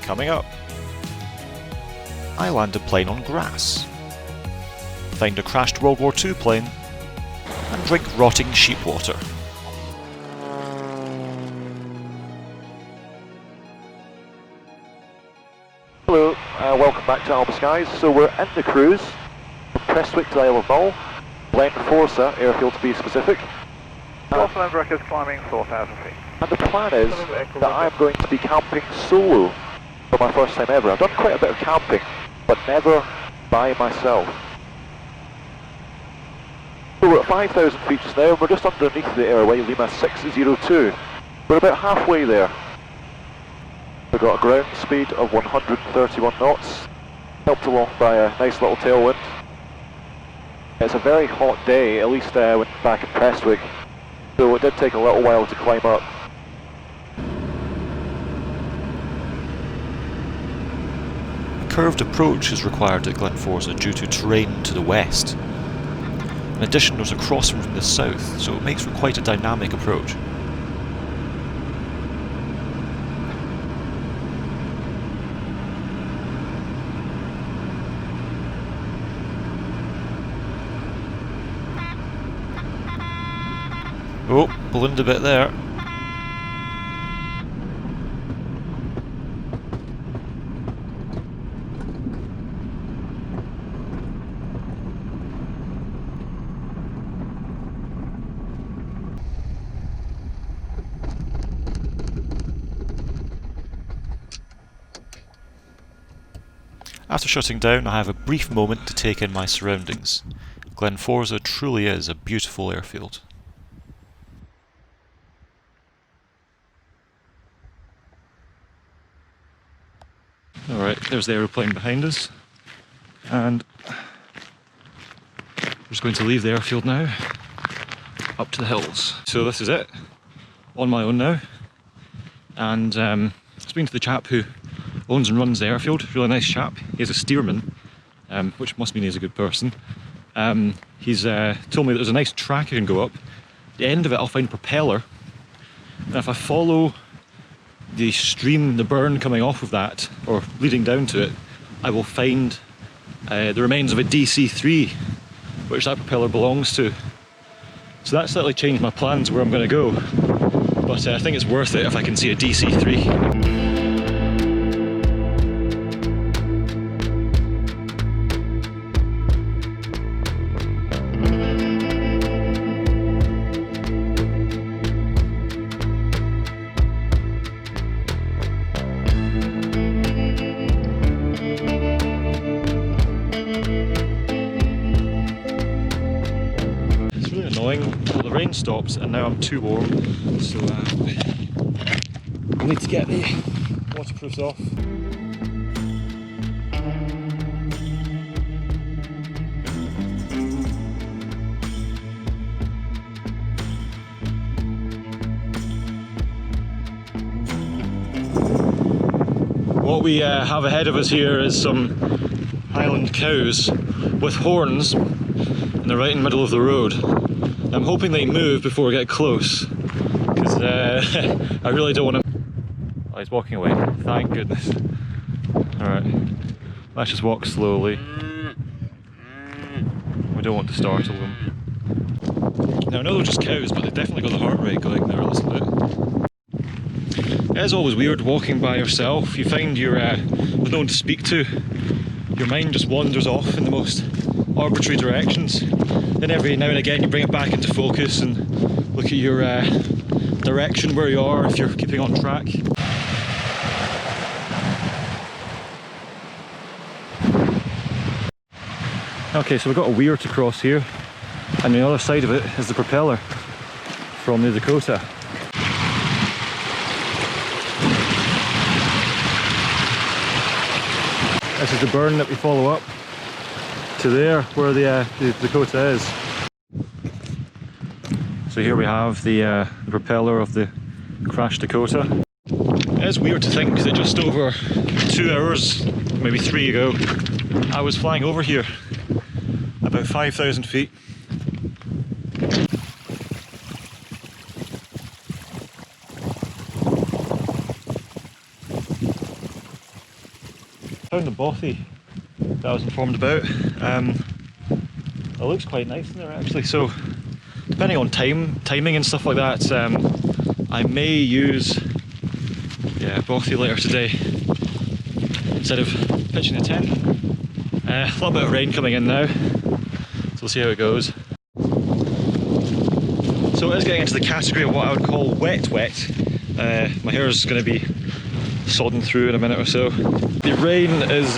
Coming up, I land a plane on grass, find a crashed World War II plane, and drink rotting sheep water. Hello, welcome back to Alba skies. So we're in the cruise from Prestwick to Isle of Mull, Glenforsa airfield to be specific. Northland wreckage climbing 4,000 feet. And the plan is that I'm going to be camping solo for my first time ever. I've done quite a bit of camping, but never by myself. So we're at 5,000 feet just now, and we're just underneath the airway, Lima 602. We're about halfway there. We've got a ground speed of 131 knots, helped along by a nice little tailwind. It's a very hot day, at least when back in Prestwick, so it did take a little while to climb up. A curved approach is required at Glenforsa due to terrain to the west. In addition, there's a crossing from the south, so it makes for quite a dynamic approach. Oh, ballooned a bit there. After shutting down, I have a brief moment to take in my surroundings. Glenforsa truly is a beautiful airfield. Alright, there's the aeroplane behind us, and we're just going to leave the airfield now, up to the hills. So this is it, on my own now, and speaking to the chap who owns and runs the airfield, really nice chap. He's a steerman, which must mean he's a good person. He's told me that there's a nice track I can go up. At the end of it I'll find a propeller, and if I follow the stream, the burn coming off of that, or leading down to it, I will find the remains of a DC-3, which that propeller belongs to. So that slightly changed my plans where I'm going to go, but I think it's worth it if I can see a DC-3. Well, the rain stops and now I'm too warm, so I need to get the waterproofs off. What we have ahead of us here is some Highland cows with horns, and they're right in the middle of the road. I'm hoping they move before we get close, because I really don't want to... Oh, he's walking away, thank goodness. Alright, let's just walk slowly. We don't want to startle them. Now I know they're just cows, but they've definitely got the heart rate going there, listen to it. It is always weird walking by yourself. You find you're with no one to speak to, your mind just wanders off in the most arbitrary directions. Then every now and again you bring it back into focus and look at your direction, where you are, if you're keeping on track. Okay, so we've got a weir to cross here, and the other side of it is the propeller from the Dakota. This is the burn that we follow up to there, where the Dakota is. So here we have the propeller of the crashed Dakota. It is weird to think that just over 2 hours, maybe 3 ago, I was flying over here, about 5,000 feet. found the bothy that I was informed about. It looks quite nice in there actually, so depending on timing and stuff like that, I may use bothy later today instead of pitching a tent. A little bit of rain coming in now, so we'll see how it goes. So it is getting into the category of what I would call wet. My hair is going to be sodden through in a minute or so. The rain is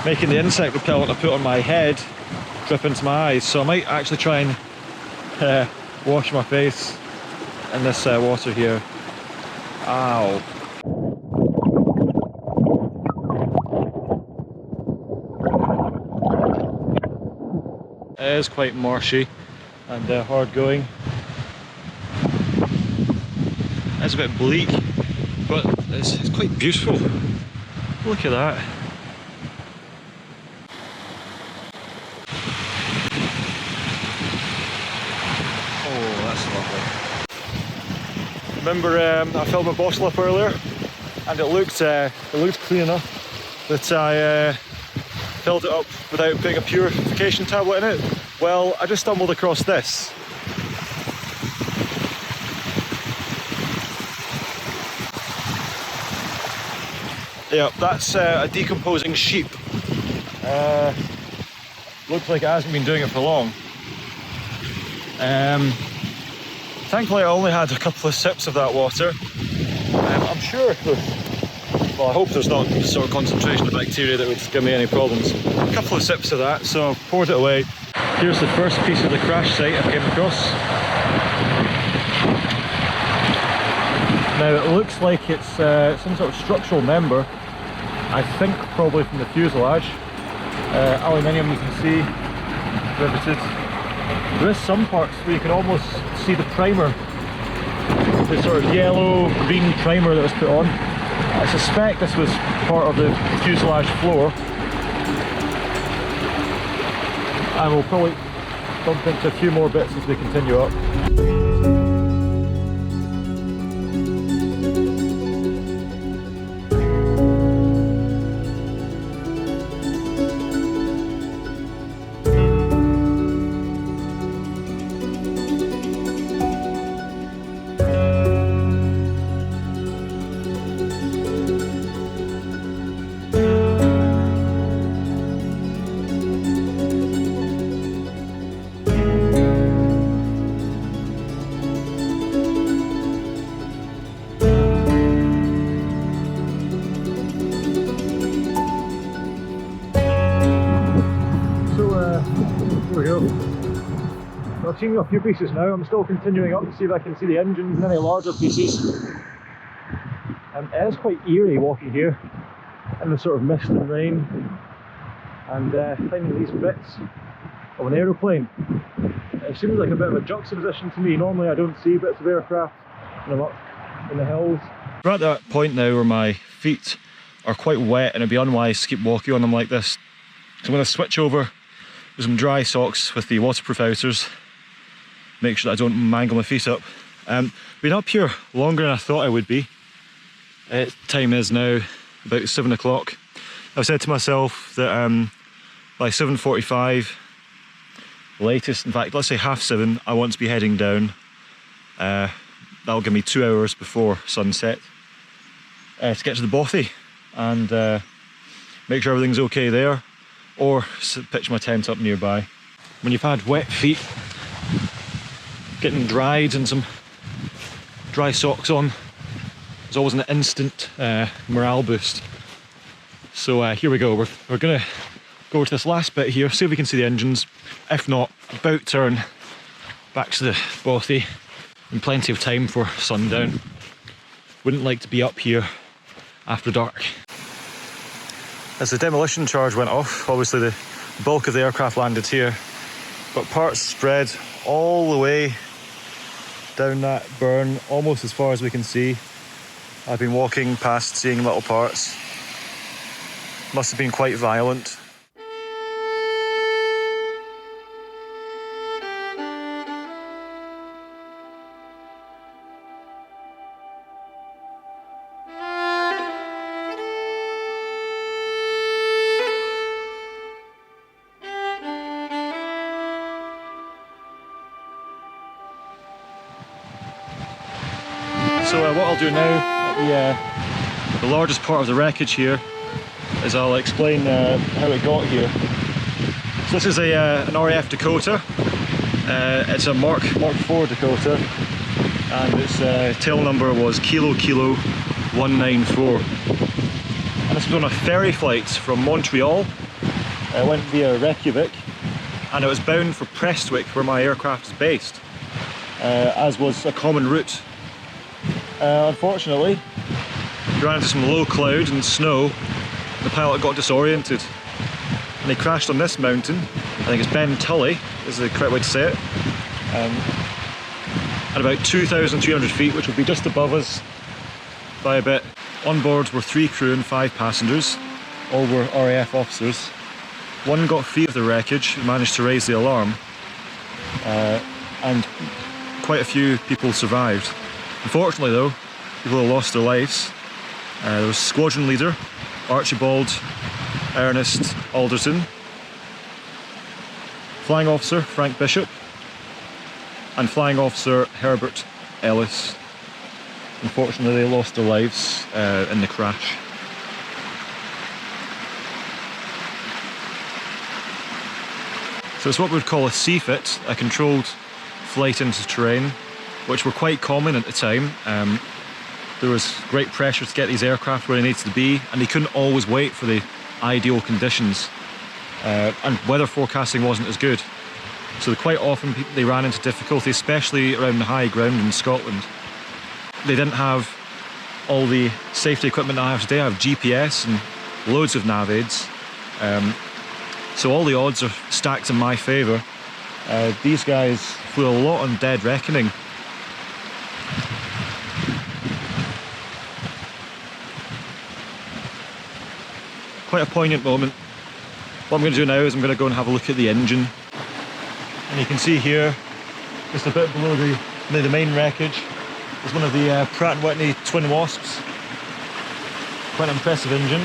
making the insect repellent I put on my head drip into my eyes, so I might actually try and wash my face in this water here. Ow. It is quite marshy and hard going. It's a bit bleak, but it's quite beautiful. Look at that. Oh, that's lovely. Remember I filmed a bottle up earlier, and it looked clean enough that I filled it up without putting a purification tablet in it. Well, I just stumbled across this. Yeah, that's a decomposing sheep. Looks like it hasn't been doing it for long. Thankfully I only had a couple of sips of that water. I'm sure well, I hope there's not the sort of concentration of bacteria that would give me any problems. A couple of sips of that, so I've poured it away. Here's the first piece of the crash site I came across. Now it looks like it's some sort of structural member. I think probably from the fuselage. Aluminium, you can see, riveted. There is some parts where you can almost see the primer, the sort of yellow-green primer that was put on. I suspect this was part of the fuselage floor. And we'll probably bump into a few more bits as we continue up. I've seen a few pieces now. I'm still continuing up to see if I can see the engines and any larger pieces. It is quite eerie walking here in the sort of mist and rain and finding these bits of an aeroplane. It seems like a bit of a juxtaposition to me. Normally I don't see bits of aircraft when I'm up in the hills. We're at that point now where my feet are quite wet and it'd be unwise to keep walking on them like this. So I'm going to switch over with some dry socks with the waterproof outers. Make sure that I don't mangle my feet up. Been up here longer than I thought I would be. Time is now about 7 o'clock. I've said to myself that by 7:45, latest, in fact, let's say 7:30, I want to be heading down. That'll give me 2 hours before sunset to get to the bothy and make sure everything's okay there, or pitch my tent up nearby. When you've had wet feet, getting dried and some dry socks on is always an instant morale boost. So here we go, we're going to go over to this last bit here, see if we can see the engines. If not, about turn back to the bothy, and plenty of time for sundown. Wouldn't like to be up here after dark. As the demolition charge went off, obviously the bulk of the aircraft landed here, but parts spread all the way down that burn, almost as far as we can see. I've been walking past, seeing little parts. Must have been quite violent. what I'll do now at the largest part of the wreckage here is I'll explain how it got here. So this is an RAF Dakota. It's a Mark IV Dakota, and its tail number was Kilo 194. And this was on a ferry flight from Montreal. It went via Reykjavik, and it was bound for Prestwick, where my aircraft is based, as was a common route. Unfortunately, we ran into some low cloud and snow. The pilot got disoriented, and he crashed on this mountain. I think it's Ben Tully is the correct way to say it. At about 2,300 feet, which would be just above us by a bit. On board were 3 crew and 5 passengers. All were RAF officers. One got free of the wreckage and managed to raise the alarm, and quite a few people survived. Unfortunately though, people lost their lives. There was squadron leader Archibald Ernest Alderton, flying officer Frank Bishop, and flying officer Herbert Ellis. Unfortunately they lost their lives in the crash. So it's what we would call a CFIT, a controlled flight into terrain, which were quite common at the time. There was great pressure to get these aircraft where they needed to be, and they couldn't always wait for the ideal conditions. And weather forecasting wasn't as good. So quite often they ran into difficulty, especially around the high ground in Scotland. They didn't have all the safety equipment I have today. I have GPS and loads of nav aids. So all the odds are stacked in my favour. These guys flew a lot on dead reckoning. Quite a poignant moment. What I'm going to do now is I'm going to go and have a look at the engine. And you can see here, just a bit below the main wreckage, is one of the Pratt & Whitney Twin Wasps. Quite an impressive engine.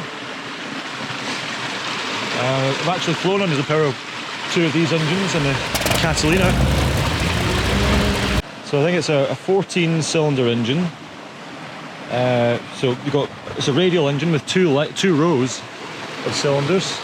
I've actually flown under the power of 2 of these engines in the Catalina. So I think it's a 14-cylinder engine. So it's a radial engine with two rows of cylinders.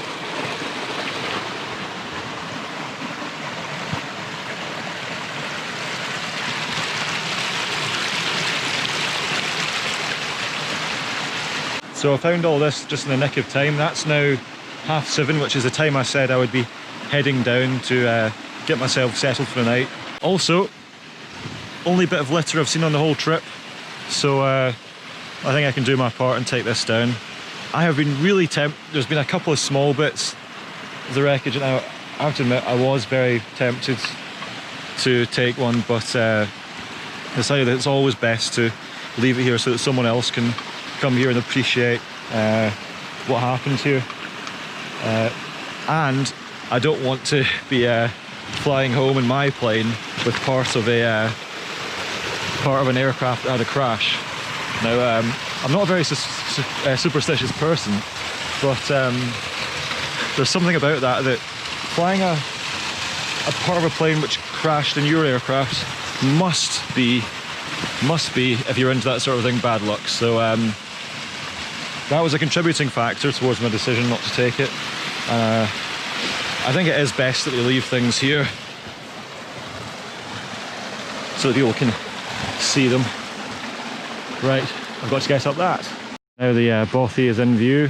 So I found all this just in the nick of time. That's now 7:30, which is the time I said I would be heading down to get myself settled for the night. Also, only bit of litter I've seen on the whole trip, so I think I can do my part and take this down. I have been really tempted. There's been a couple of small bits of the wreckage, and I have to admit I was very tempted to take one, but decided that it's always best to leave it here so that someone else can come here and appreciate what happened here. And I don't want to be flying home in my plane with part of an aircraft that had a crash. Now, I'm not a very superstitious person, but there's something about that flying a part of a plane which crashed in your aircraft must be, if you're into that sort of thing, bad luck. So that was a contributing factor towards my decision not to take it. I think it is best that we leave things here so that people can see them. Right, I've got to get up that. Now the bothy is in view.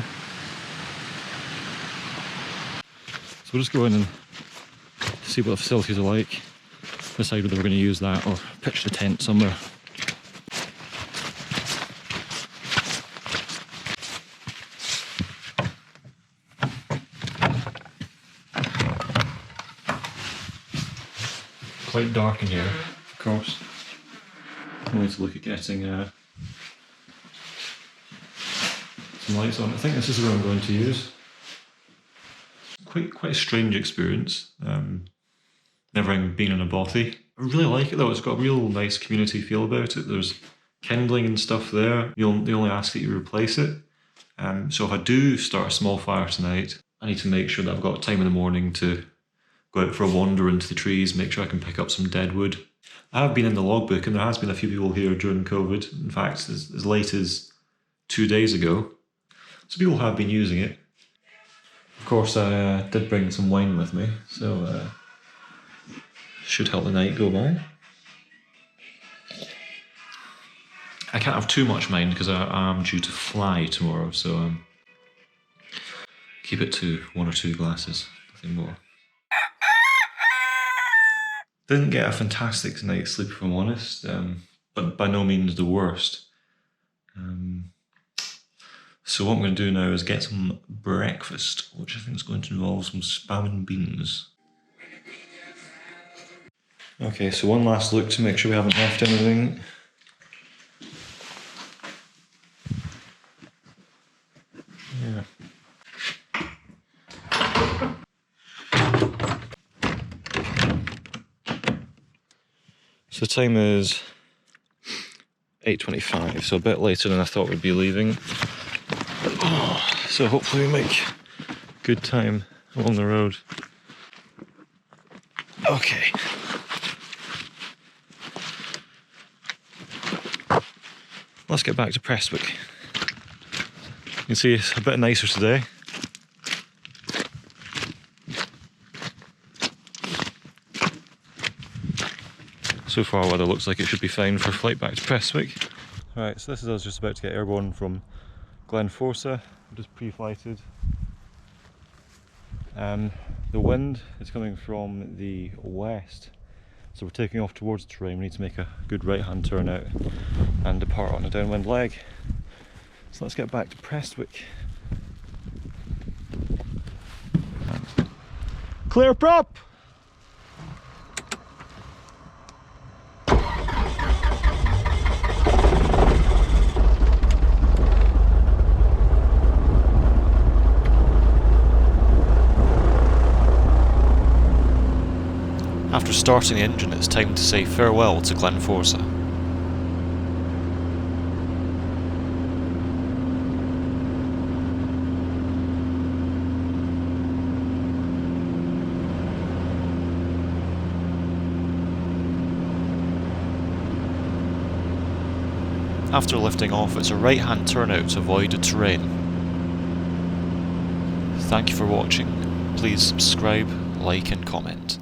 So we'll just go in and see what the facilities are like, decide whether we're going to use that or pitch the tent somewhere. Quite dark in here, of course. I need to look at getting some lights on. I think this is what I'm going to use. Quite a strange experience. Never been in a bothy. I really like it though. It's got a real nice community feel about it. There's kindling and stuff there. They only ask that you replace it. So if I do start a small fire tonight, I need to make sure that I've got time in the morning to go out for a wander into the trees, make sure I can pick up some dead wood I have been in the logbook, and there has been a few people here during COVID. In fact, as late as 2 days ago. So people have been using it. Of course, I did bring some wine with me, so should help the night go by. I can't have too much mind because I am due to fly tomorrow, so keep it to 1 or 2 glasses, nothing more. Didn't get a fantastic night's sleep, if I'm honest, but by no means the worst. So what I'm going to do now is get some breakfast, which I think is going to involve some spam and beans. Okay, so one last look to make sure we haven't left anything. Yeah. So the time is 8:25, so a bit later than I thought we'd be leaving. So hopefully we make good time along the road. Okay. Let's get back to Prestwick. You can see it's a bit nicer today. So far weather looks like it should be fine for a flight back to Prestwick. Right, so this is us just about to get airborne from Glenforsa. We're just pre-flighted. The wind is coming from the west, so we're taking off towards the terrain. We need to make a good right-hand turn out and depart on a downwind leg. So let's get back to Prestwick. Clear prop! After starting the engine, it's time to say farewell to Glenforsa. After lifting off, it's a right-hand turnout to avoid the terrain. Thank you for watching. Please subscribe, like and comment.